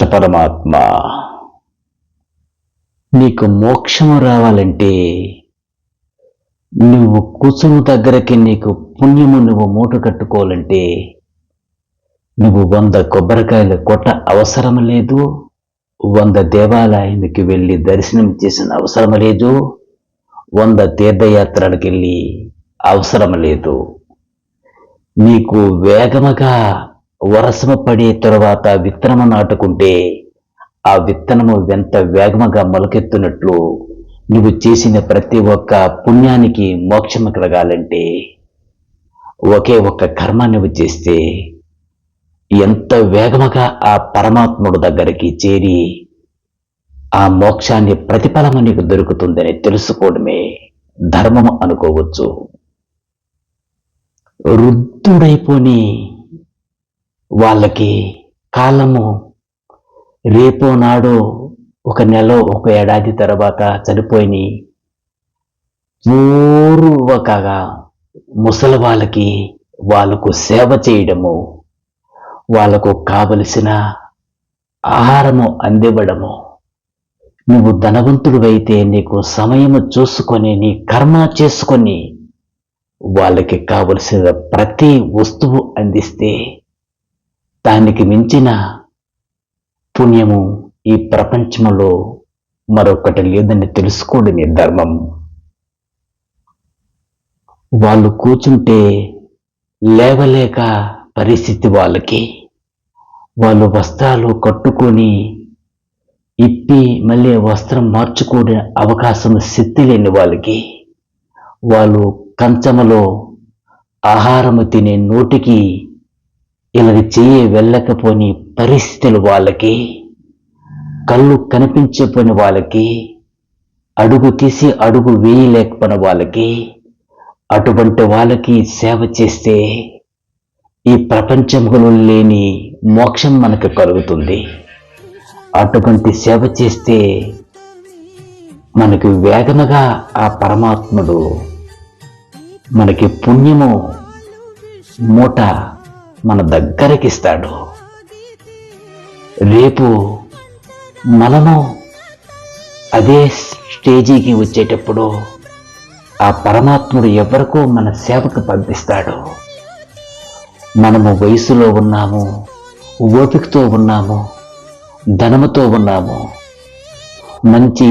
కృష్ణ పరమాత్మ, నీకు మోక్షము రావాలంటే నువ్వు కూర్చుని దగ్గరకి నీకు పుణ్యము నువ్వు మూట కట్టుకోవాలంటే నువ్వు 100 కొబ్బరికాయలు కొట్ట అవసరం లేదు, 100 దేవాలయానికి వెళ్ళి దర్శనం చేసిన అవసరం లేదు, 100 తీర్థయాత్రలకు వెళ్ళి అవసరం లేదు. నీకు వేగముగా వర్షము పడే తరువాత విత్తనము నాటుకుంటే ఆ విత్తనము ఎంత వేగముగా మొలకెత్తునట్లు నువ్వు చేసిన ప్రతి ఒక్క పుణ్యానికి మోక్షము కలగాలంటే ఒకే ఒక్క కర్మ నువ్వు చేస్తే ఎంత వేగముగా ఆ పరమాత్ముడు దగ్గరికి చేరి ఆ మోక్షాన్ని ప్రతిఫలము నీకు దొరుకుతుందని తెలుసుకోవడమే ధర్మము అనుకోవచ్చు. వృద్ధుడైపోని వాళ్ళకి కాలము రేపో నాడో 1 నెల 1 ఏడాది తర్వాత చనిపోయి పూర్వకగా ముసలి వాళ్ళకు సేవ చేయడము, వాళ్ళకు కావలసిన ఆహారము అందివ్వడము, నువ్వు ధనవంతుడివైతే నీకు సమయము చూసుకొని నీ కర్మ చేసుకొని వాళ్ళకి కావలసిన ప్రతి వస్తువు అందిస్తే దానికి మించిన పుణ్యము ఈ ప్రపంచంలో మరొకటి లేదని తెలుసుకోవడమే ధర్మం. వాళ్ళు కూర్చుంటే లేవలేక పరిస్థితి వాళ్ళకి, వాళ్ళు వస్త్రాలు కట్టుకొని ఇప్పి మళ్ళీ వస్త్రం మార్చుకోవడం అవకాశం శక్తి లేని వాళ్ళకి, వాళ్ళు కంచములో ఆహారము తినే నోటికి ఇలా చెయ్యి వెళ్ళకపోని పరిస్థితులు వాళ్ళకి, కళ్ళు కనిపించకపోయిన వాళ్ళకి, అడుగు తీసి అడుగు వేయలేకపోయిన వాళ్ళకి, అటువంటి వాళ్ళకి సేవ చేస్తే ఈ ప్రపంచంలో లేని మోక్షం మనకు కలుగుతుంది. అటువంటి సేవ చేస్తే మనకు వేగముగా ఆ పరమాత్ముడు మనకి పుణ్యము మూట మన దగ్గరికి ఇస్తాడు. రేపు మనము అదే స్టేజీకి వచ్చేటప్పుడు ఆ పరమాత్ముడు ఎవరికో మన సేవకు పంపిస్తాడు. మనము వయసులో ఉన్నాము, ఓపికతో ఉన్నాము, ధనముతో ఉన్నాము, మంచి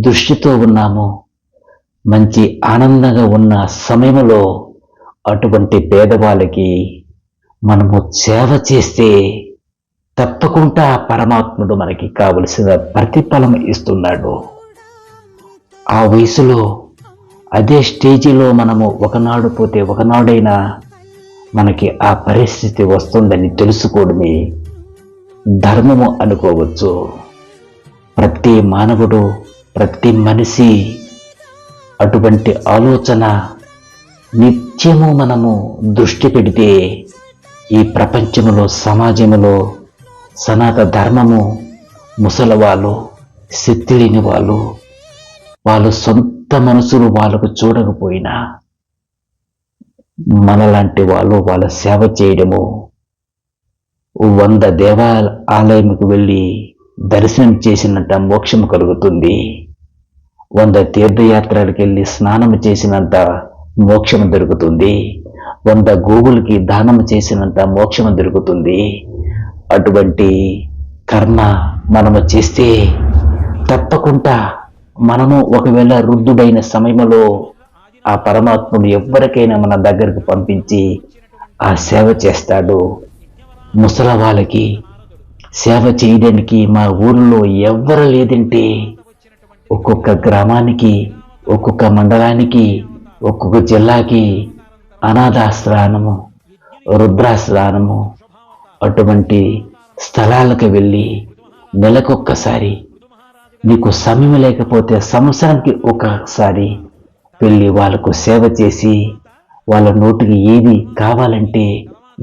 దృష్టితో ఉన్నాము, మంచి ఆనందంగా ఉన్న సమయంలో అటువంటి పేదవాళ్ళకి మనము సేవ చేస్తే తప్పకుండా పరమాత్ముడు మనకి కావలసిన ప్రతిఫలం ఇస్తున్నాడు. ఆ వయసులో అదే స్టేజిలో మనము ఒకనాడు పోతే ఒకనాడైనా మనకి ఆ పరిస్థితి వస్తుందని తెలుసుకోవడమే ధర్మము అనుకోవచ్చు. ప్రతి మానవుడు, ప్రతి మనిషి అటువంటి ఆలోచన నిత్యము మనము దృష్టి పెడితే ఈ ప్రపంచములో, సమాజములో సనాతన ధర్మము ముసలివాళ్ళు, శక్తి లేని వాళ్ళు, వాళ్ళ సొంత మనసులు వాళ్ళకు చూడకపోయినా మనలాంటి వాళ్ళు వాళ్ళ సేవ చేయడము, 100 దేవాలయంకు వెళ్ళి దర్శనం చేసినంత మోక్షము కలుగుతుంది, 100 తీర్థయాత్రలకు వెళ్ళి స్నానం చేసినంత మోక్షము దొరుకుతుంది, 100 గోవులకి దానం చేసినంత మోక్షము దొరుకుతుంది. అటువంటి కర్మ మనము చేస్తే తప్పకుండా మనము ఒకవేళ వృద్ధుడైన సమయంలో ఆ పరమాత్ముడు ఎవరికైనా మన దగ్గరకు పంపించి ఆ సేవ చేస్తాడు. ముసలి వాళ్ళకి సేవ చేయడానికి మా ఊరిలో ఎవ్వరు లేదంటే ఒక్కొక్క గ్రామానికి, ఒక్కొక్క మండలానికి, ఒక్కొక్క జిల్లాకి అనాథాశ్రమము, రుద్రాశ్రమము అటువంటి స్థలాలకు వెళ్ళి నెలకొక్కసారి, నీకు సమయం లేకపోతే సంవత్సరానికి ఒకసారి వెళ్ళి వాళ్ళకు సేవ చేసి వాళ్ళ నోటికి ఏది కావాలంటే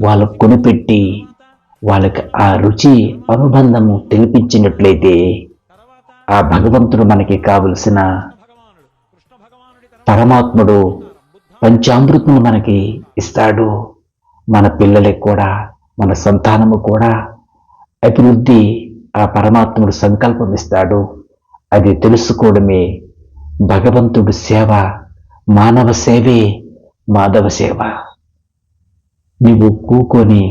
వాళ్ళకు కొనిపెట్టి వాళ్ళకి ఆ రుచి అనుబంధము తెలిపించినట్లయితే ఆ భగవంతుడు మనకి కావలసిన పరమాత్ముడు పంచామృతం మనకి ఇస్తాడు. మన పిల్లలకు కూడా, మన సంతానము కూడా అభివృద్ధి ఆ పరమాత్ముడు సంకల్పం ఇస్తాడు. అది తెలుసుకోవడమే భగవంతుడు సేవ. మానవ సేవే మాధవ సేవ. నువ్వు కూకొని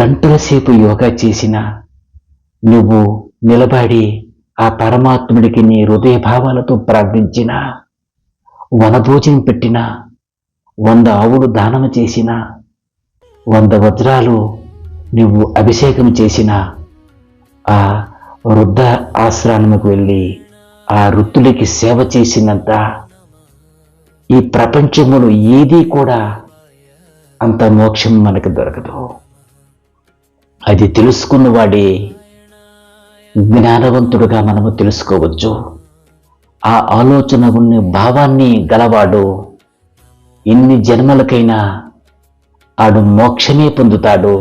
గంటల సేపు యోగా చేసినా, నువ్వు నిలబడి ఆ పరమాత్ముడికి నీ హృదయ భావాలతో ప్రార్థించినా, వనభోజనం పెట్టినా, 100 ఆవులు దానము చేసినా, 100 వజ్రాలు నువ్వు అభిషేకం చేసినా, ఆ వృద్ధ ఆశ్రమకు వెళ్ళి ఆ వృద్ధులకి సేవ చేసినంత ఈ ప్రపంచములో ఏదీ కూడా అంత మోక్షం మనకు దొరకదు. అది తెలుసుకున్నవాడే జ్ఞానవంతుడుగా మనము తెలుసుకోవచ్చు. ఆ ఆలోచన ఉన్న భావాన్ని గలవాడు ఎన్ని జన్మలకైనా ఆడు మోక్షమే పొందుతాడు.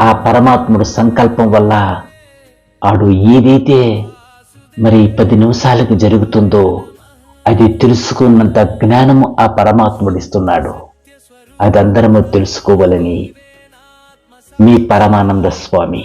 ఆ పరమాత్ముడు సంకల్పం వల్ల ఆడు ఏదైతే మరి 10 నిమిషాలకు జరుగుతుందో అది తెలుసుకున్నంత జ్ఞానము ఆ పరమాత్ముడిస్తున్నాడు. అదందరము తెలుసుకోవాలని మీ పరమానంద స్వామి.